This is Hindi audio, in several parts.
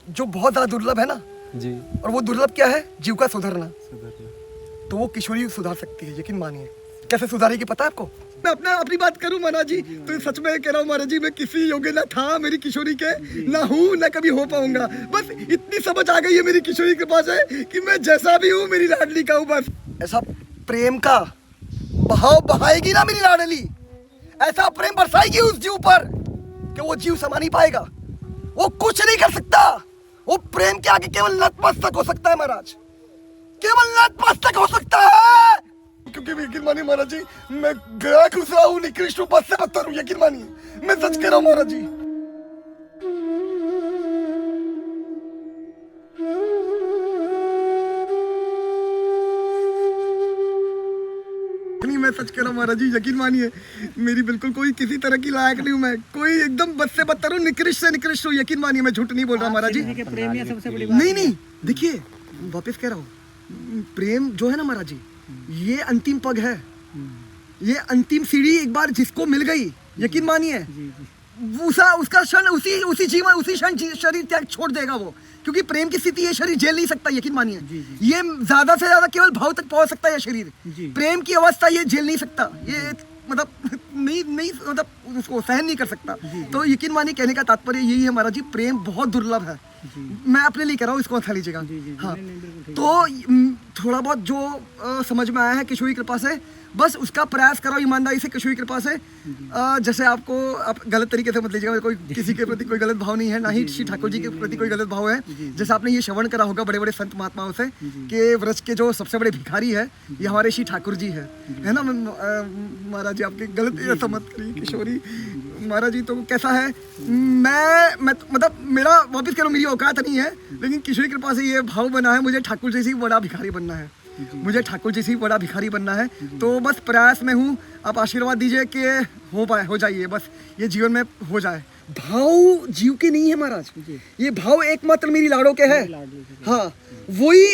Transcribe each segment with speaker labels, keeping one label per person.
Speaker 1: जो बहुत ज्यादा दुर्लभ है ना
Speaker 2: जी।
Speaker 1: और वो दुर्लभ क्या है? जीव का सुधरना। तो वो किशोरी सुधार सकती है, यकीन मानिए। कैसे सुधारेगी पता है आपको? मैं अपनी बात करूं महाराज जी, तो सच में कह रहा हूँ महाराज जी, मैं किसी योग्य ना था मेरी किशोरी के, ना हूँ ना कभी हो पाऊंगा। बस इतनी समझ आ गई है मेरी किशोरी के पास है कि मैं जैसा भी हूँ मेरी लाडली का हूँ। बस ऐसा प्रेम का बहाव बहाएगी ना मेरी लाडली, ऐसा प्रेम बरसाएगी उस जीव पर कि वो जीव समा नहीं पाएगा, वो कुछ नहीं कर सकता। वो प्रेम के आगे केवल नतमस्तक हो सकता है महाराज, केवल नतमस्तक हो सकता है। क्योंकि यकीन मानिए महाराज जी, मैं गया घुस रहा हूँ, निकृष्ट हूँ, बद से बदतर हूँ, यकीन मानिए, मैं सच कह रहा हूँ महाराज जी। नहीं, मैं सच कह रहा हूँ महाराज जी, यकीन मानिए, मेरी बिल्कुल कोई किसी तरह की लायक नहीं हूँ, मैं कोई एकदम बद से बदतर हूँ, निकृष्ट से निकृष्ट हूँ, यकीन मानिए, मैं झूठ नहीं बोल रहा महाराज जी। नहीं, देखिए वापस कह रहा हूँ, प्रेम जो है ना महाराज जी, ये अंतिम पग है, ये अंतिम सीढ़ी एक बार जिसको मिल गई, यकीन मानिए, उसका क्षण उसी जीवन उसी क्षण शरीर त्याग छोड़ देगा वो, क्योंकि प्रेम की स्थिति ये शरीर झेल नहीं सकता, यकीन मानिए। ये ज्यादा से ज्यादा केवल भाव तक पहुंच सकता है ये शरीर, प्रेम की अवस्था ये झेल नहीं सकता, ये मतलब नहीं मतलब उसको सहन नहीं कर सकता। तो यकीन मानिए, कहने का तात्पर्य यही है महाराज जी, प्रेम बहुत दुर्लभ है। मैं अपने लिए कह रहा हूँ, इसको अच्छा लीजिएगा। हाँ, तो थोड़ा बहुत जो समझ में आया है किशोरी कृपा से, बस उसका प्रयास करो ईमानदारी से किशोरी कृपा से। जैसे आप गलत तरीके से मत लीजिएगा, कोई किसी के प्रति कोई गलत भाव नहीं है, ना ही श्री ठाकुर जी के प्रति कोई गलत भाव है। जैसे आपने ये श्रवण करा होगा बड़े बड़े संत महात्माओं से कि व्रज के जो सबसे बड़े भिखारी है ये हमारे श्री ठाकुर जी है ना। महाराज जी आपकी गलत ऐसा मत करिए किशोरी महाराज जी। तो कैसा है, मैं मतलब मेरा वापिस करो, मेरी औकात नहीं है, लेकिन किशोरी कृपा से ये भाव बना है, मुझे ठाकुर जी से बड़ा भिखारी बनना है, मुझे ठाकुर जी से बड़ा भिखारी बनना है। तो बस प्रयास में हूँ, आप आशीर्वाद दीजिए कि हो जाइए, बस ये जीवन में हो जाए। भाव जीव के नहीं है महाराज, ये भाव एकमात्र मेरी लाड़ों के है। हाँ, वही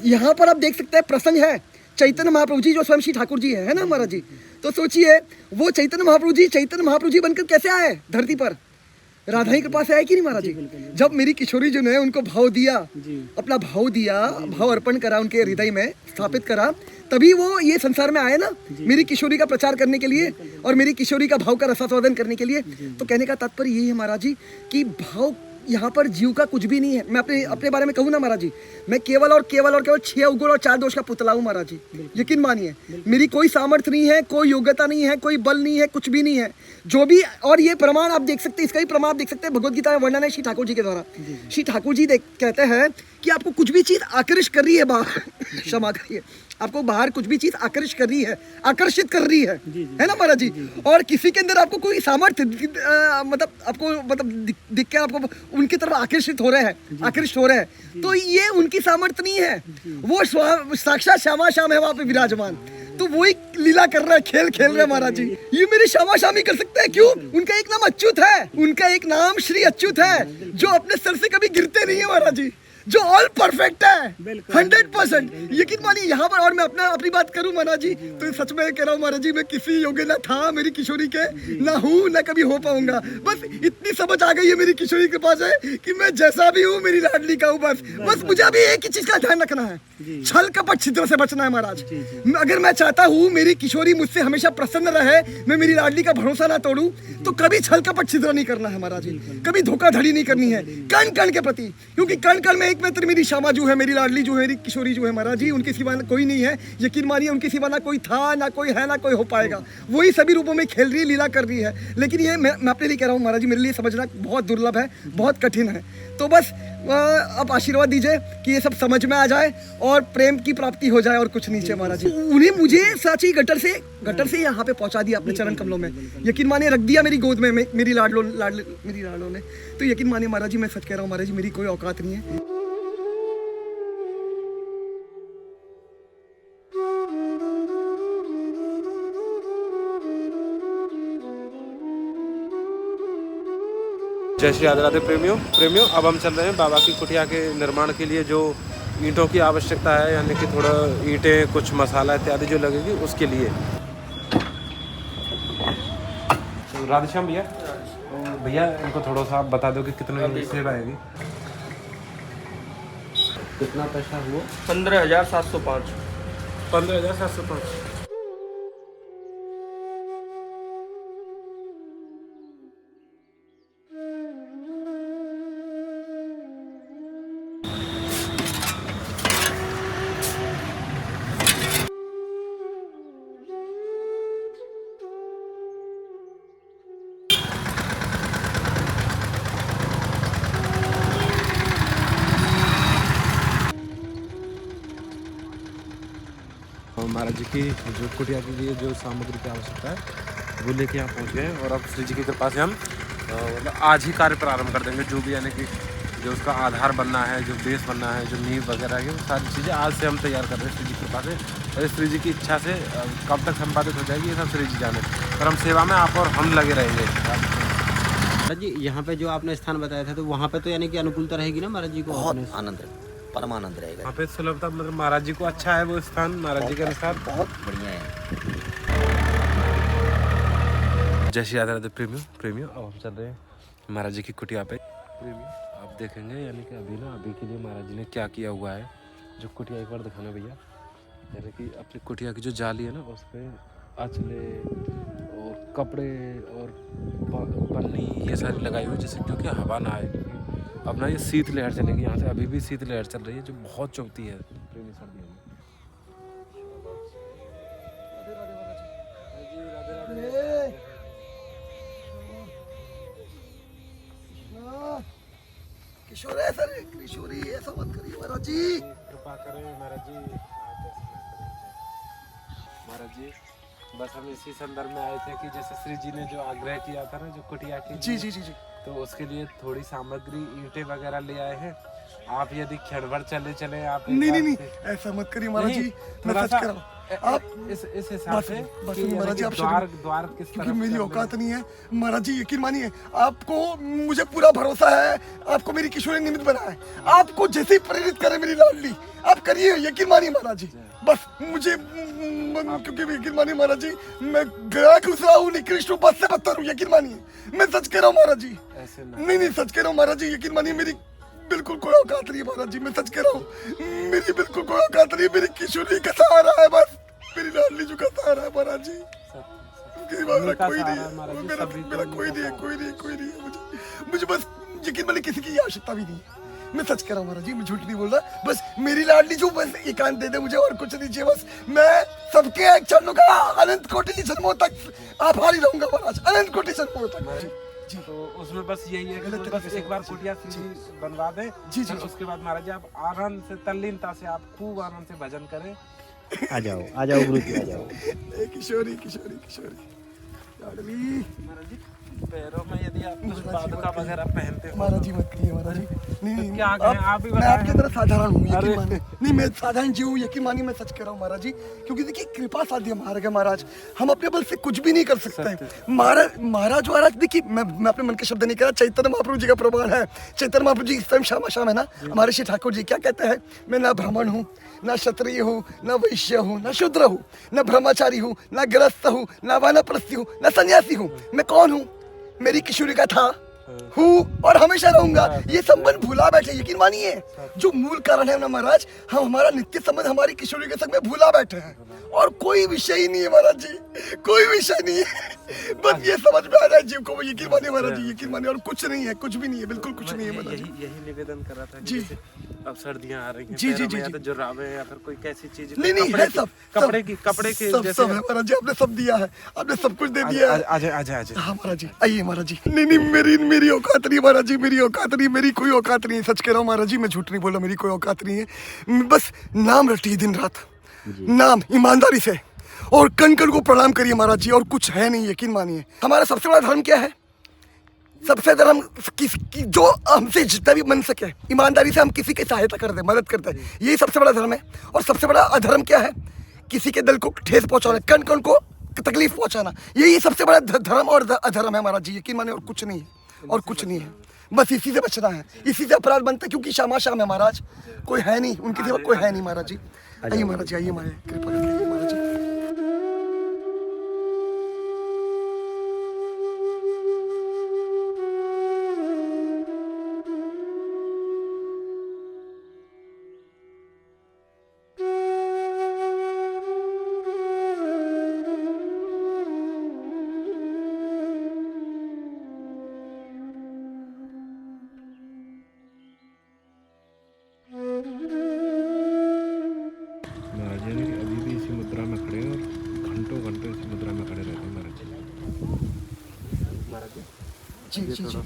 Speaker 1: यहाँ पर आप देख सकते हैं प्रसंग है चैतन्य महाप्रभु जी, जो स्वयं श्री ठाकुर जी है ना महाराज जी। तो सोचिए, वो चैतन्य महाप्रभु जी बनकर कैसे आए धरती पर? राधा ही कृपा से आए कि नहीं महाराज जी? जब मेरी किशोरी जो ने उनको भाव दिया, अपना भाव दिया, भाव अर्पण करा, उनके हृदय में स्थापित करा, तभी वो ये संसार में आए ना, मेरी किशोरी का प्रचार करने के लिए और मेरी किशोरी का भाव का रसास्वादन करने के लिए। तो कहने का तात्पर्य यही है महाराज जी कि भाव यहाँ पर जीव का कुछ भी नहीं है। मैं अपने बारे में कहूँ ना महाराज जी, मैं केवल 6 अवगुण और 4 दोष का पुतला हूँ महाराज जी, यकीन मानिए। मेरी कोई सामर्थ्य नहीं है, कोई योग्यता नहीं है, कोई बल नहीं है, कुछ भी नहीं है जो भी। और ये प्रमाण आप देख सकते हैं, इसका ही प्रमाण आप देख सकते हैं, भगवद गीता में वर्णन है श्री ठाकुर जी के द्वारा। श्री ठाकुर जी कहते हैं कि आपको कुछ भी चीज आकर्षित कर रही है बाहर, क्षमा करिए, आपको बाहर कुछ भी चीज आकर्षित कर रही है ना महाराज जी। और किसी के अंदर आपको कोई सामर्थ्य मतलब आपको दिख के आपको उनकी तरफ आकर्षित हो रहे हैं, तो ये उनकी सामर्थ्य नहीं है, वो साक्षात श्यामा श्याम है वहां पे विराजमान। तो वही लीला कर रहे हैं, खेल खेल रहे हैं महाराज जी। ये मेरी श्यामा श्यामी कर सकते हैं, क्यों? उनका एक नाम अच्युत है, उनका एक नाम श्री अच्युत है, जो अपने सर से कभी गिरते नहीं है महाराज जी, जो ऑल परफेक्ट है 100%, यकीन मानिए यहाँ पर। और मैं अपनी बात करूं महाराज जी, तो सच में कह रहा हूँ महाराज जी, मैं किसी योग्य ना था मेरी किशोरी के, ना हूँ ना कभी हो पाऊंगा। बस इतनी समझ आ गई है मेरी किशोरी के पास है कि मैं जैसा भी हूँ मेरी लाडली का हूँ। बस मुझे अभी एक ही चीज का ध्यान रखना है, छल कपट छिद्र से बचना है महाराज। अगर मैं चाहता हूँ मेरी किशोरी मुझसे हमेशा प्रसन्न रहे, मैं मेरी लाडली का भरोसा ना तोड़ूं, तो कभी छल कपट छिद्र नहीं करना है महाराज जी, कभी धोखाधड़ी नहीं करनी है कण कण के प्रति, क्योंकि कण कण में एकमात्र मेरी श्यामा जो है, मेरी लाडली जो है, मेरी किशोरी जो है महाराज जी, उनके सिवा कोई नहीं है, यकीन मानिए। उनके सिवा ना कोई था, ना कोई है, ना कोई हो पाएगा। वही सभी रूपों में खेल रही है, लीला कर रही है। लेकिन ये मैं अपने लिए कह रहा हूँ महाराज जी, मेरे लिए समझना बहुत दुर्लभ है, बहुत कठिन है। तो बस आप आशीर्वाद दीजिए कि ये सब समझ में आ जाए और प्रेम की प्राप्ति हो जाए, और कुछ नीचे महाराज जी। उन्हें मुझे साची गटर से यहाँ पे पहुंचा दिया अपने चरण कमलों में, यकीन मानिए, रख दिया मेरी गोद में मेरी लाडलों ने। तो यकीन मानिए महाराज जी, मैं सच कह रहा हूँ महाराज जी, मेरी कोई औकात नहीं है।
Speaker 2: जय श्री राधे राधे प्रेमियों, अब हम चल रहे हैं बाबा की कुटिया के निर्माण के लिए। जो ईंटों की आवश्यकता है, यानी कि थोड़ा ईंटें, कुछ मसाला इत्यादि जो लगेगी उसके लिए। तो राधेश्याम भैया, इनको थोड़ा सा आप बता दो कि कितनी सेवा आएगी।
Speaker 3: कितना पैसा हुआ?
Speaker 4: 15,705।
Speaker 2: 15,705। महाराज जी की जो कुटिया के लिए जो सामग्री की आवश्यकता है वो लेके यहाँ पहुँच गए हैं और अब श्री जी की कृपा से हम मतलब आज ही कार्य प्रारंभ कर देंगे। जो भी यानी कि जो उसका आधार बनना है, जो बेस बनना है, जो नींव वगैरह है, वो सारी चीज़ें आज से हम तैयार कर रहे हैं श्री जी की कृपा से। और श्री जी की इच्छा से कब तक संपादित हो जाएगी ये सब श्री जी जाने, पर हम सेवा में आप और हम लगे रहेंगे।
Speaker 3: महाराज जी यहाँ पे जो आपने स्थान बताया था तो वहाँ पे तो यानी कि अनुकूलता रहेगी ना महाराज जी को?
Speaker 5: बहुत आनंद परमानंद रहेगा।
Speaker 2: वहाँ पे सुलभता मतलब महाराज जी को अच्छा है वो स्थान, महाराज जी के अनुसार
Speaker 5: बहुत बढ़िया है।
Speaker 2: जय श्री राधे राधे प्रेमियों अब हम चल रहे हैं महाराज जी की कुटिया पे। प्रेमियों आप देखेंगे यानी कि अभी के लिए महाराज जी ने क्या किया हुआ है। जो कुटिया एक बार दिखाना भैया, यानी कि अपनी कुटिया की जो जाली है ना उस पर आंचले और कपड़े और पन्नी ये सारी लगाई हुई जिससे क्योंकि हवा ना आए। अब ना ये शीत लहर चलेगी यहाँ से, अभी भी शीत लहर चल रही है जो बहुत चुभती है प्रेमी सर्दियों में।
Speaker 1: किशोर ऐसा रे, किशोरी ऐसा मत करिए महाराज जी।
Speaker 2: कृपा करें महाराज जी। महाराज जी बस हम इसी संदर्भ में आए थे कि जैसे श्री जी ने जो आग्रह किया था ना जो कुटिया की,
Speaker 1: जी जी जी जी,
Speaker 2: तो उसके लिए थोड़ी सामग्री ईंटें वगैरह ले आए हैं। आप यदि क्षण भर चले आप
Speaker 1: नहीं ऐसा मत करिए महाराज जी, मैं सच कह रहा हूँ। आप
Speaker 2: इस हिसाब से
Speaker 1: बस महाराज जी, आप
Speaker 2: द्वार किस
Speaker 1: क्योंकि
Speaker 2: तरफ
Speaker 1: मेरी औकात नहीं है महाराज जी, यकीन मानिए आपको मुझे पूरा भरोसा है। आपको मेरी किशोरी निमित्त बना है, आपको जैसे प्रेरित करे मेरी लाडली आप करिए, यकीन मानिए महाराज जी। बस मुझे क्योंकि यकीन मानिए महाराज जी, मैं गया घुसरा हूँ, निकृष्ट हूँ, बस से बदतर हूँ, यकीन मानिए। मैं सच कह रहा हूँ महाराज जी, नहीं सच कह रहा हूँ महाराज जी, यकीन मानिए मेरी बिल्कुल कोई औकात नहीं है महाराज जी, मैं सच कह रहा हूँ। मेरी बिल्कुल कोई औकात नहीं है, मेरी किशोरी का सहारा है, बस मेरी लाडली जो का सहारा है महाराज जी। मेरा कोई नहीं है, मेरा कोई नहीं है, मुझे बस यकीन मानिए किसी की आवश्यकता भी नहीं है। मैं सच कह रहा हूँ महाराज जी, मैं झूठ नहीं बोल रहा। बस मेरी लाडली जो बस एकांत दे दे मुझे, और कुछ नहीं चाहिए। बस मैं सबके चरणों का अनंत कोटि जन्मों तक आभारी रहूंगा महाराज, अनंत कोटि जन्मों तक।
Speaker 2: जी तो उसमें बस यही है कि बस एक बार कुटिया बनवा दें। जी उसके बाद महाराज जी आप आनंद से तल्लीनता से आप खूब आनंद से भजन करें।
Speaker 3: आ जाओ गुरु जी, आ जाओ।
Speaker 1: किशोरी लाडली
Speaker 2: महाराज जी पैरों में यदि आप कुछ पादुका वगैरह पहनते हो
Speaker 1: महाराज जी मत करिए महाराज जी, नहीं
Speaker 2: क्या कहें आप भी
Speaker 1: मैं आपकी तरह साधारण हूँ, यकीन मानिए। नहीं मैं साधारण जीव हूँ, यकीन मानिए, मैं सच कह रहा हूँ महाराज जी। क्योंकि देखिए कृपा साध्य मार्ग है महाराज, हम अपने बल से कुछ भी नहीं कर सकते महाराज देखिए मैं अपने मन के शब्द नहीं कह रहा, चैतन्य महाप्रभु जी का प्रमाण है। चैतन्य महाप्रभु जी स्वयं शाम है ना, हमारे श्री ठाकुर जी क्या कहते हैं, मैं ना ब्राह्मण हूँ, ना क्षत्रिय हूँ, ना वैश्य हूँ, ना शूद्र हूँ, ना ब्रह्मचारी हूँ, ना गृहस्थ हूँ, ना वानप्रस्थी हूँ, ना सन्यासी हूँ। मैं कौन हूँ? मेरी किशोरी का था, हूँ और हमेशा रहूंगा। ये संबंध भूला बैठे, यकीन मानिए। जो मूल कारण है ना महाराज, हम हमारा नित्य संबंध हमारी किशोरी के संग में भूला बैठे हैं, और कोई विषय ही नहीं है महाराज जी, कोई विषय नहीं है। बस ये समझ में आ जाए जीव को, यकीन मानिए महाराज जी, यकीन मानिए। और कुछ नहीं है, कुछ भी नहीं है, बिल्कुल कुछ नहीं है महाराज जी।
Speaker 2: यही निवेदन कर रहा था
Speaker 1: जी।
Speaker 2: अब सर्दियां आ रही हैं,
Speaker 1: जी
Speaker 2: या तो जुराबे या फिर कोई कैसी चीज
Speaker 1: नहीं है, सब
Speaker 2: कपड़े के
Speaker 1: सब है महाराज जी, आपने सब दिया है, आपने सब कुछ दे दिया है।
Speaker 2: आजा
Speaker 1: हाँ महाराज जी, आइए महाराज जी। नहीं मेरी औकात नहीं महाराज जी, मेरी औकात नहीं, मेरी कोई औकात नहीं है, सच कह रहा हूँ महाराज जी, मैं झूठ नहीं बोल रहा, मेरी कोई औकात नहीं है। बस नाम रटिए दिन रात, नाम ईमानदारी से, और कण कण को प्रणाम करिए महाराज जी, और कुछ है नहीं, यकीन मानिए। हमारा सबसे बड़ा धर्म क्या है? सबसे धर्म जो हमसे जितना भी बन सके ईमानदारी से हम किसी की सहायता कर दे, मदद करते हैं, यही सबसे बड़ा धर्म है। और सबसे बड़ा अधर्म क्या है? किसी के दिल को ठेस पहुंचाना, कण कण को तकलीफ पहुंचाना, यही सबसे बड़ा धर्म और अधर्म है महाराज जी, यकीन मानिए। और कुछ नहीं है, और कुछ नहीं है, बस इसी से बचना है, इसी से अपराध बनता है, क्योंकि शाम है महाराज, कोई है नहीं, उनकी सेवा कोई है नहीं महाराज जी। आइए महाराज जी, आइए हमारे कृपा करिए महाराज जी।
Speaker 2: महाराज जी ने अभी भी इसी मुद्रा में खड़े हैं और घंटों घंटों इसी मुद्रा में खड़े रहते हैं महाराज जी। महाराज
Speaker 1: जी जी जी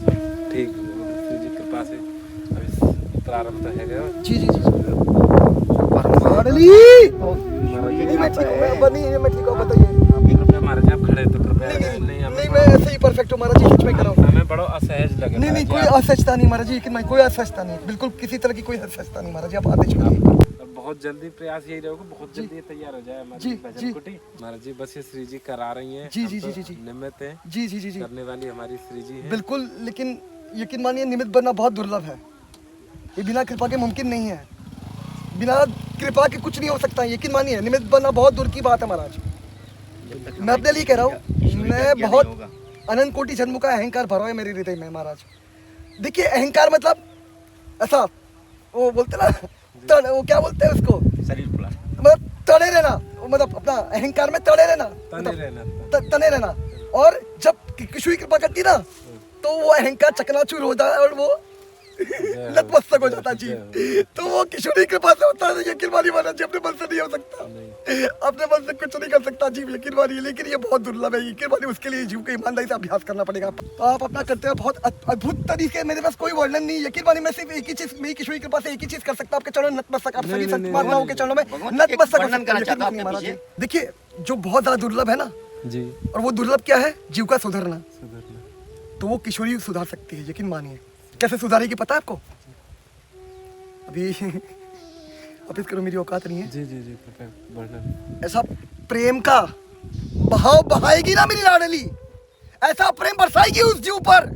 Speaker 2: ठीक शिव जी कृपा से अभी प्रारंभ तो है गया।
Speaker 1: जी जी जी लाडली मैं ठीक हूँ, मैं बनी है, मैं ठीक हूँ, बताइए।
Speaker 2: कृपया महाराज जी आप खड़े तो कृपया
Speaker 1: नहीं मैं ऐसे ही परफेक्ट हूँ महाराज जी, सच में कर रहा हूँ।
Speaker 2: हमें बड़ा असहज लगे।
Speaker 1: नहीं कोई असहजता नहीं महाराज जी, लेकिन मैं कोई असहजता नहीं, बिल्कुल किसी तरह की कोई असहजता नहीं महाराज जी, आप आदेश करिए।
Speaker 2: बहुत जल्दी प्रयास यही रहेगा, बहुत जल्दी ये तैयार हो जाए हमारी
Speaker 1: जी,
Speaker 2: भजन
Speaker 1: जी।
Speaker 2: कुटी। महाराज जी बस ये श्री जी करा रही हैं।
Speaker 1: जी,
Speaker 2: हम
Speaker 1: जी,
Speaker 2: तो
Speaker 1: जी, जी।
Speaker 2: निमित्त हैं,
Speaker 1: जी जी जी जी
Speaker 2: करने वाली हमारी श्री जी है।
Speaker 1: बिल्कुल, लेकिन यकीन मानिए निमित्त बनना बहुत दुर्लभ है, ये बिना कृपा के मुमकिन नहीं है, बिना कृपा के कुछ नहीं हो सकता है, यकीन मानिए निमित्त बनना बहुत दूर की बात है महाराज। मैं अपने लिए कह रहा हूँ, मैं बहुत अनंत कोटि जन्मों का अहंकार भरा है मेरे हृदय में महाराज। देखिए अहंकार मतलब ऐसा वो बोलते ना वो क्या बोलते हैं उसको,
Speaker 5: शरीर फुला
Speaker 1: मतलब तड़े रहना, मतलब अपना अहंकार में तड़े रहना, तने रहना। और जब किसी की कृपा करती ना तो वो अहंकार चकनाचूर हो जाता है और वो नतमस्तक हो जाता है जी। तो वो किशोरी कृपा से होता है, यकीन मानिए महाराज जी, अपने बल से नहीं हो सकता, अपने बल से कुछ नहीं कर सकता जी, यकीन मानिए। लेकिन ये बहुत दुर्लभ है, यकीन मानिए, उसके लिए जीव को ईमानदारी से अभ्यास करना पड़ेगा। तो आप अपना करते हैं बहुत अद्भुत तरीके, मेरे पास कोई वर्णन नहीं, यकीन मानिए। मैं सिर्फ एक ही चीज, मेरी किशोरी कृपा से एक ही चीज कर सकता, आपके चरणों नतमस्तक, आप सभी संत महात्माओं के चरणों में नतमस्तक महाराज जी। देखिए जो बहुत ज्यादा दुर्लभ है ना
Speaker 2: जी,
Speaker 1: और वो दुर्लभ क्या है, जीव का सुधरना। तो वो किशोरी सुधार सकती है, यकीन मानिए। कैसे सुधारेगी पता है आपको? अभी वापिस करो, मेरी औकात नहीं है।
Speaker 2: जी जी जी, वर्णन।
Speaker 1: ऐसा प्रेम का बहाव बहाएगी ना मेरी लाडली, ऐसा प्रेम बरसाएगी उस जीव पर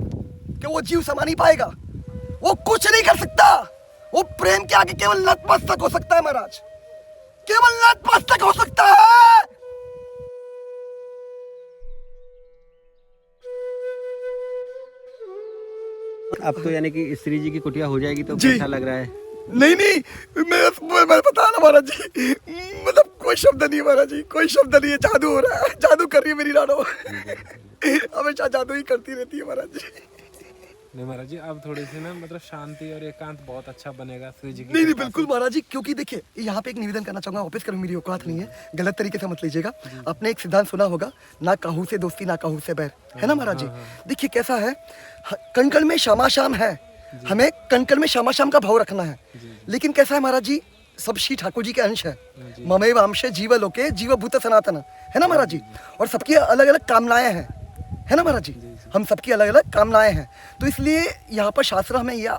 Speaker 1: कि वो जीव समा नहीं पाएगा, वो कुछ नहीं कर सकता। वो प्रेम के आगे केवल नतमस्तक हो सकता है महाराज, केवल नतमस्तक हो सकता है।
Speaker 3: अब तो यानी कि श्री जी की कुटिया हो जाएगी तो
Speaker 1: जी।
Speaker 3: कैसा लग रहा है?
Speaker 1: नहीं मैं बता रहा महाराज जी, मतलब कोई शब्द नहीं है महाराज जी, कोई शब्द नहीं है। जादू हो रहा है, जादू कर रही है मेरी लाडो, हमेशा जादू ही करती रहती है महाराज जी।
Speaker 2: नहीं महाराज जी, अब थोड़ी सी ना मतलब शांति और एकांत बहुत अच्छा बनेगा श्री जी की।
Speaker 1: नहीं बिल्कुल महाराज जी, क्योंकि देखिए यहाँ पे एक निवेदन करना चाहूंगा, वापस करो, मेरी औकात नहीं है, गलत तरीके से मत लीजिएगा। आपने एक सिद्धांत सुना होगा, ना कहू से दोस्ती ना कहू से बैर, है ना महाराज जी। देखिए कैसा है, कण कण में श्यामा श्याम है, हमें कण कण में श्यामा श्याम का भाव रखना है। लेकिन कैसा है महाराज जी, सब श्री ठाकुर जी के अंश है, ममेव अंश जीव लोके जीव भूत सनातन, है ना महाराज जी। और सबकी अलग अलग कामनाएं हैं, है ना महाराज जी, हम सबकी अलग अलग कामनाएं हैं। तो इसलिए यहाँ पर शास्त्र हमें यह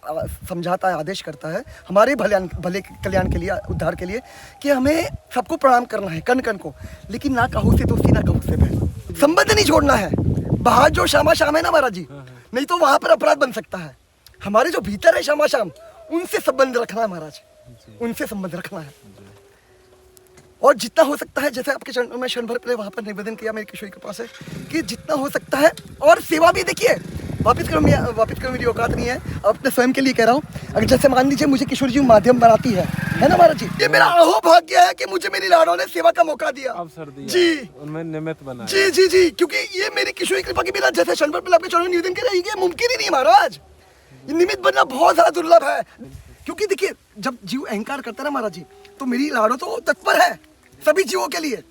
Speaker 1: समझाता है, आदेश करता है हमारे भले कल्याण के लिए, उद्धार के लिए, कि हमें सबको प्रणाम करना है, कण कण को, लेकिन ना कहू से दोस्ती ना कहू से बैर, संबंध नहीं छोड़ना है। बाहर जो श्यामा श्याम है ना महाराज जी, नहीं तो वहां पर अपराध बन सकता है। हमारे जो भीतर है श्यामा श्याम, उनसे संबंध रखना है महाराज, उनसे संबंध रखना है। और जितना हो सकता है, जैसे आपके चरणों में क्षण भर पहले वहां पर निवेदन किया मेरी किशोरी कृपा से, कि जितना हो सकता है, और सेवा भी देखिए, वापिस करो मेरी औकात नहीं है, अपने स्वयं के लिए कह रहा हूँ। अगर जैसे मान लीजिए मुझे किशोरी जी माध्यम बनाती है ना महाराज जी, ये मेरा अहोभाग्य है कि मुझे मेरी लाडो ने सेवा का मौका दिया,
Speaker 2: अवसर दिया
Speaker 1: जी,
Speaker 2: उनमें निमित्त बना
Speaker 1: जी जी जी, क्योंकि ये मेरी किशोरी कृपा के बिना, जैसे क्षण भर पहले आपके चरणों में निवेदन कर रही है, मुमकिन ही नहीं महाराज। ये निमित्त बनना बहुत ज्यादा दुर्लभ है, क्योंकि देखिए जब जीव अहंकार करता है ना महाराज जी, तो मेरी लाडो तो तत्पर है सभी जीवों के लिए,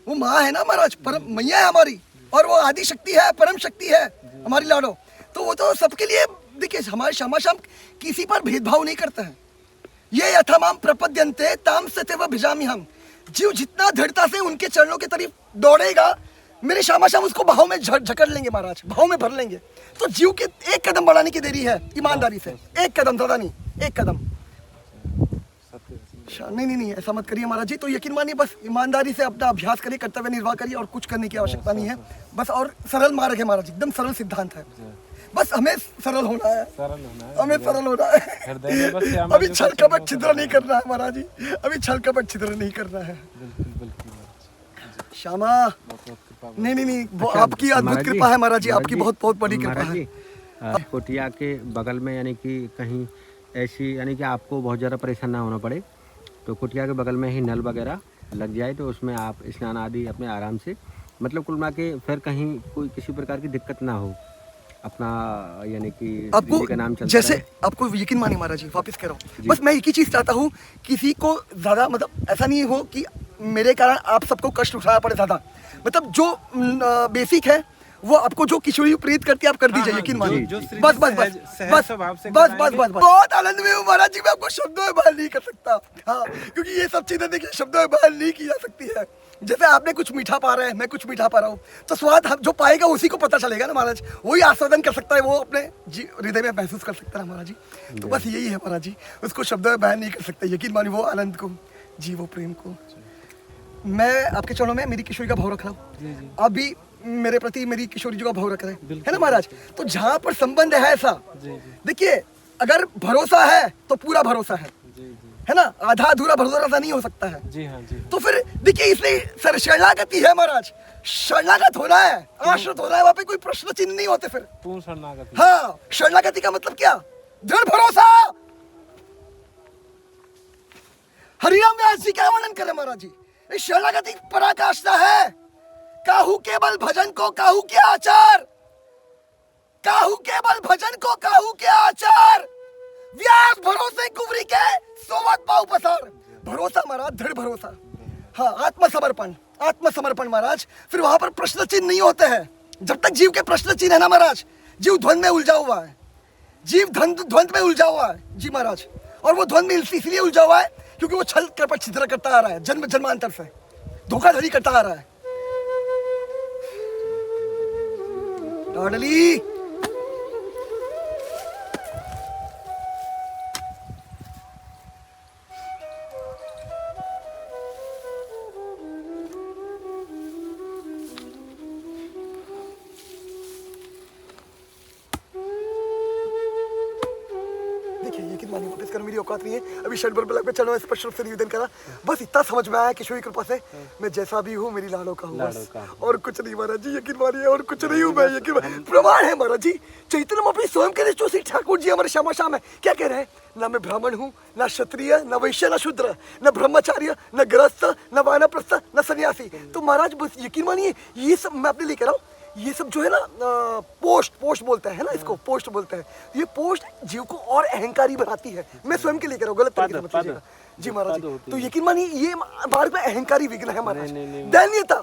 Speaker 1: वो माँ है ना महाराज, परम मैया है हमारी, और वो आदि शक्ति है, परम शक्ति है हमारी लाडो, तो वो तो सबके लिए। देखिए हमारे श्यामा श्याम किसी पर भेदभाव नहीं करते हैं। ये यथामाम प्रपद्यन्ते ताम सत्यव भिजामि हम, जीव जितना दृढ़ता से उनके चरणों के तरफ दौड़ेगा, मेरे श्यामा श्याम उसको भाव में झकड़ लेंगे महाराज, भाव में भर लेंगे। तो जीव के एक कदम बढ़ाने की देरी है, ईमानदारी से एक कदम, ज्यादा नहीं, एक कदम। नहीं ऐसा मत करिए महाराज जी। तो यकीन मानिए, बस ईमानदारी से अपना अभ्यास करिए, कर्तव्य निर्वाह करिए, और कुछ करने की आवश्यकता नहीं है बस। और सरल मार्ग है महाराज, एकदम सरल सिद्धांत है, बस हमें सरल होना है, हमें सरल होना है। अभी छल कपट छिद्र नहीं करना है महाराज जी, अभी छल कपट छिद्र नहीं करना है। श्यामा नहीं, वो आपकी अद्भुत कृपा है महाराज जी, आपकी बहुत बहुत बड़ी कृपा है।
Speaker 3: कुटिया के बगल में यानी कि कहीं ऐसी, यानी कि आपको बहुत ज़्यादा परेशान ना होना पड़े, तो कुटिया के बगल में ही नल वगैरह लग जाए, तो उसमें आप स्नान आदि अपने आराम से, मतलब कुल मिला के फिर कहीं कोई किसी प्रकार की दिक्कत ना हो, अपना यानी कि
Speaker 1: आपको
Speaker 3: जी का नाम चलता
Speaker 1: जैसे
Speaker 3: रहे।
Speaker 1: आपको यकीन मानिए महाराज जी, वापस कह रहा हूँ, बस मैं एक ही चीज चाहता हूँ, किसी को ज्यादा मतलब ऐसा नहीं हो कि मेरे कारण आप सबको कष्ट उठाना पड़े ज्यादा। मतलब जो बेसिक है वो आपको जो किशोरी प्रेरित करती है आप कर दीजिए, यकीन मानिए।
Speaker 2: जो श्री
Speaker 1: बस
Speaker 2: जी
Speaker 1: बस बस
Speaker 2: सहज- सहज
Speaker 1: बस
Speaker 2: स्वभाव से
Speaker 1: बस बस
Speaker 2: कराएंगे।
Speaker 1: बस बस बहुत आनंद में हूँ महाराज जी, मैं आपको शब्दों में बयान नहीं कर सकता। हाँ, क्योंकि ये सब चीजें देखिए शब्दों में बयान नहीं की जा सकती है। जैसे आपने कुछ मीठा पा रहे हैं, मैं कुछ मीठा पा रहा हूँ, तो स्वाद हम जो पाएगा उसी को पता चलेगा ना महाराज, वही आस्वादन कर सकता है, वो अपने हृदय में महसूस कर सकता है महाराज जी। तो बस यही है महाराज जी, उसको शब्दों में बयान नहीं कर सकते, यकीन मानिए वो आनंद को जी, वो प्रेम को। मैं आपके चरणों में मेरी किशोरी का भाव रख रहा हूँ, आप भी मेरे प्रति मेरी किशोरी जी का भाव रख रहे हैं, है ना महाराज। तो जहाँ पर संबंध है ऐसा, देखिए अगर भरोसा है तो पूरा भरोसा है ना, आधा अधूरा भरोसा नहीं हो सकता है।
Speaker 2: जी हाँ जी।
Speaker 1: तो फिर देखिए इसलिए सर शरणागति है महाराज, शरणागत होना है, आश्रित होना है, वहां पे कोई प्रश्न चिन्ह नहीं होते फिर।
Speaker 2: पूर्ण शरणागति।
Speaker 1: हाँ, शरणागति का मतलब क्या? दृढ़ भरोसा। हरिराम व्यास जी क्या वर्णन करें महाराज जी, इस शरणागति पराकाष्ठा है। काहू केवल भजन को काहू के आचार, काहू केवल भजन को काहू के आचार, व्यास भरोसे कुवरी के सोवत पाऊ पसार। भरोसा महाराज, दृढ़ भरोसा। हाँ, आत्मसमर्पण, आत्मसमर्पण महाराज। फिर वहां पर प्रश्न चिन्ह नहीं होते हैं। जब तक जीव के प्रश्न चिन्ह है ना महाराज, जीव द्वंद में उलझा हुआ है, जीव द्वंद में उलझा हुआ है जी महाराज। और वो द्वंद में इसलिए उलझा हुआ है क्योंकि वो छल कपट छिद्र करता आ रहा है, जन्म जन्मांतर से धोखाधड़ी करता आ रहा है। लाडली यकीन मानिए वापस कर, मेरी औकात नहीं है अभी षड बल पे चलना, स्पष्ट रूप से निवेदन करा। बस इतना समझ में आया किशोरी कृपा से, मैं जैसा भी हूँ मेरी लाडो का हूँ बस, और कुछ नहीं महाराज जी, यकीन मानिए और कुछ नहीं हूँ मैं, यकीन प्रमाण है महाराज जी। चैतन्य अपनी स्वयं के जो श्री ठाकुर जी हमारे श्यामा श्याम है, क्या कह रहे हैं? ना मैं ब्राह्मण हूँ, ना क्षत्रिय, न वैश्य, न शूद्र, न ब्रह्मचार्य, न गृहस्थ, न वानप्रस्थ, न सन्यासी। तो महाराज बस यकीन मानिए ये सब मैं अपने लिए कह रहा हूँ। ये सब जो है ना पोस्ट बोलते हैं ना, इसको पोस्ट बोलते हैं। ये पोस्ट जीव को और अहंकारी बनाती है। मैं स्वयं के लिए कह रहा हूँ, गलत तरीके से मत लीजिएगा जी महाराज जी। तो यकीन मानिए ये मार्ग में अहंकारी विघ्न है महाराज। दैन्यता,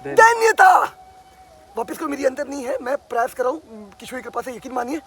Speaker 1: दैन्यता वापिस को मेरी अंदर नहीं है, मैं प्रयास कर रहा हूँ किशोरी कृपा से। यकीन मानिए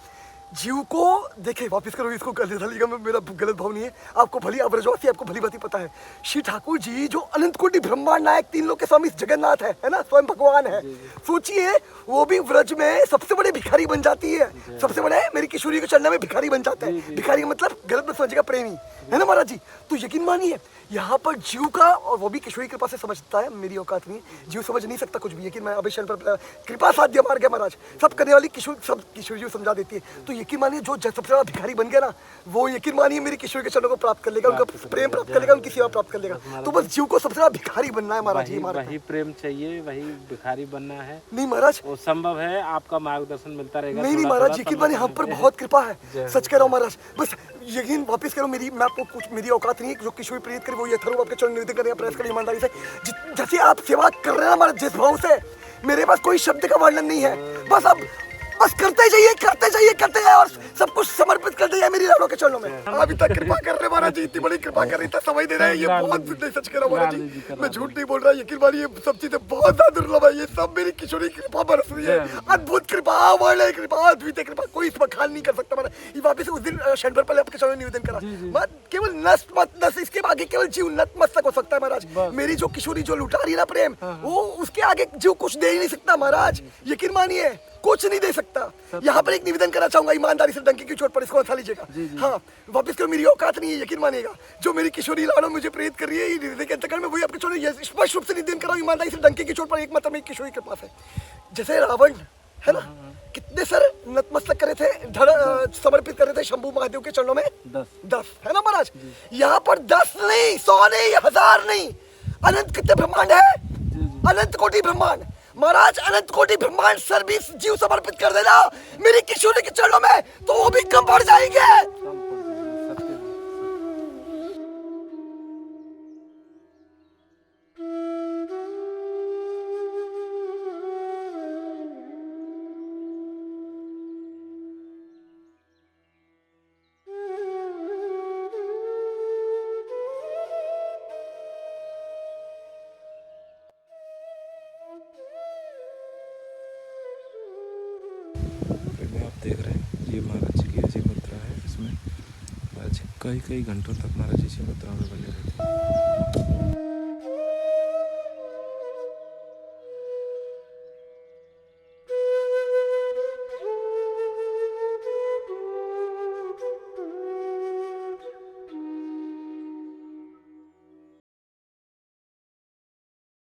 Speaker 1: जीव को देखे, वापिस करो इसको, गलत मेरा गलत भाव नहीं है, आपको भली अब्रजवासी आपको भली बात पता है। श्री ठाकुर जी जो अनंत कोटि ब्रह्मांड नायक, तीन लोग के स्वामी जगन्नाथ है ना, स्वयं भगवान है। सोचिए वो भी व्रज में सबसे बड़े भिखारी बन जाती है, सबसे बड़े मेरी किशोरी के चरणों में भिखारी बन जाता है। भिखारी मतलब गलत मत समझिएगा, प्रेमी है ना महाराज जी। तो यकीन मानिए यहाँ पर जीव का, और वो भी किशोरी कृपा से समझता है, मेरी औकात नहीं है, जीव समझ नहीं सकता कुछ भी। यकीन मैं अभिषण पर कृपा साध्य मार गया महाराज, सब करने वाली किशोर, सब किशोरी जी समझा देती है। तो यकीन मानिए जो सबसे बड़ा भिखारी बन गया ना, वो यकीन मानिए मेरी किशोरी के चरणों को प्राप्त कर लेगा, उनका प्रेम प्राप्त कर लेगा, उनकी सेवा प्राप्त कर लेगा। तो बस जीव को सबसे बड़ा भिखारी बनना है महाराज जी।
Speaker 2: वही प्रेम चाहिए, वही भिखारी बनना है।
Speaker 1: नहीं महाराज
Speaker 2: वो संभव है, आपका मार्गदर्शन मिलता रहेगा।
Speaker 1: नहीं महाराज, यकीन मानिए हम पर बहुत कृपा है, सच कह रहा हूँ महाराज। बस यकीन वापिस करो, मेरी मैं आपको कुछ, मेरी औकात नहीं है जो किशोरी प्रेरित करे वो यथारूप आपके चरण निवेदन करने का प्रयास करें ईमानदारी से। जैसे आप सेवा कर रहे हैं हमारे जिस भाव से, मेरे पास कोई शब्द का वर्णन नहीं है। बस अब बस करते जाइए, करते जाइए, करते जाइए, और सब कुछ समर्पित करते जाइए मेरी लाडो के चरणों में। अभी तक कृपा कर रहे महाराज जी, इतनी बड़ी कृपा कर रही था, समय दे रहे हैं, ये बहुत सच कह रहा हूँ महाराज जी, मैं झूठ नहीं बोल रहा। यकीन मानिए ये सब चीजें बहुत ज्यादा दुर्लभ है, ये सब मेरी किशोरी कृपा बरस रही है। अद्भुत कृपा, अवर्णनीय कृपा, अद्वितीय कृपा, कोई इसमें खान नहीं कर सकता महाराज। ये वापिस उस दिन शनिवार पहले आपके चरणों में निवेदन करा, मत केवल नष्ट मत नष्ट, इसके आगे केवल जीव नतमस्तक हो सकता है महाराज। मेरी जो किशोरी जो लुटा रही ना प्रेम, वो उसके आगे जीव कुछ दे ही नहीं सकता महाराज, यकीन मानिए कुछ नहीं दे सकता। यहाँ पर एक निवेदन करना चाहूंगा ईमानदारी से, डंकी की चोट पर इसको उठा लीजिएगा। हाँ वापिस करो, मेरी औकात नहीं है, यकीन मानिएगा। जो मेरी किशोरी लाडो मुझे प्रेरित कर रही है हृदय के अंतःकरण में, वही आपके चरणों स्पष्ट रूप से निवेदन कर रहा हूँ ईमानदारी से, डंकी की चोट पर, एकमात्र मेरी किशोरी के पास है। जैसे रावण है ना, कितने सर नतमस्तक करे थे, समर्पित करे थे शंभू महादेव के चरणों में? 10 है ना महाराज। यहाँ पर 10 नहीं, 100 नहीं, 1000 नहीं, अनंत कितने ब्रह्मांड है? अनंत कोटि ब्रह्मांड महाराज, अनंत कोटि ब्रह्मांड सर भी जीव समर्पित कर देना मेरी किशोरी के चरणों में, तो वो भी कम बढ़ जाएंगे।
Speaker 2: ये महाराज जी की ऐसी मुद्रा है, इसमें महाराज जी कई कई घंटों तक महाराज जी इसी मुद्रा में बने रहते हैं।